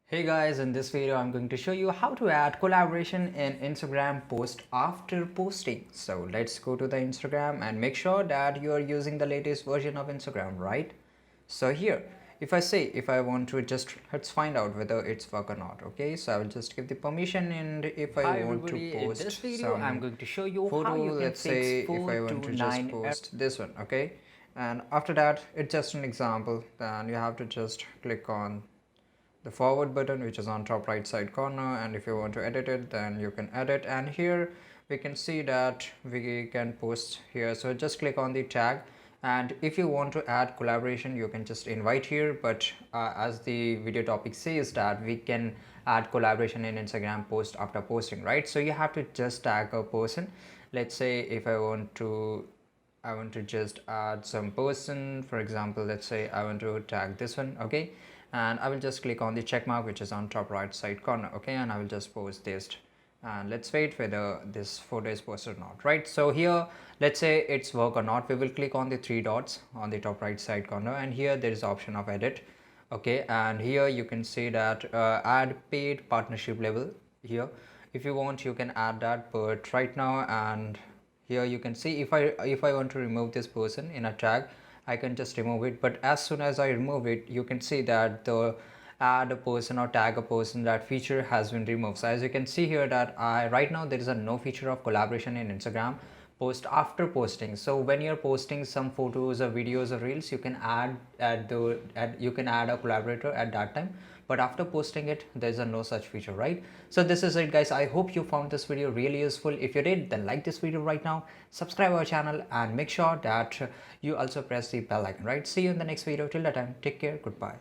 Hey guys, in this video I'm going to show you how to add collaboration in Instagram post after posting. So let's go to the Instagram and make sure that you are using the latest version of Instagram, right? So here, if I want to let's find out whether it's work or not. Okay, so I will just give the permission, and if I want to In this post video, I'm some going to show you photo, how you can let's fix say if 4 I want to to just 9 post this one, okay? And after that, it's just an example, then you have to just click on the forward button, which is on top right side corner, and if you want to edit it, then you can edit. And here we can see that we can post here, so just click on the tag, and if you want to add collaboration, you can just invite here. But as the video topic says that we can add collaboration in Instagram post after posting, right? So you have to just tag a person. Let's say if I want to just add some person, for example, let's say I want to tag this one, okay? And I will just click on the check mark, which is on top right side corner, okay? And I will just post this, and let's wait whether this photo is posted or not, right? So here, let's say it's work or not, we will click on the three dots on the top right side corner, and here there is option of edit, okay? And here you can see that add paid partnership level here. If you want, you can add that, but right now, and here you can see if I want to remove this person in a tag, I can just remove it. But as soon as I remove it, you can see that the add a person or tag a person, that feature has been removed. So as you can see here that right now there is a no feature of collaboration in Instagram post after posting. So when you're posting some photos or videos or reels, you can you can add a collaborator at that time, but after posting it, there's a no such feature, right? So this is it, guys. I hope you found this video really useful. If you did, then like this video right now, subscribe our channel, and make sure that you also press the bell icon, right? See you in the next video. Till that time, take care. Goodbye.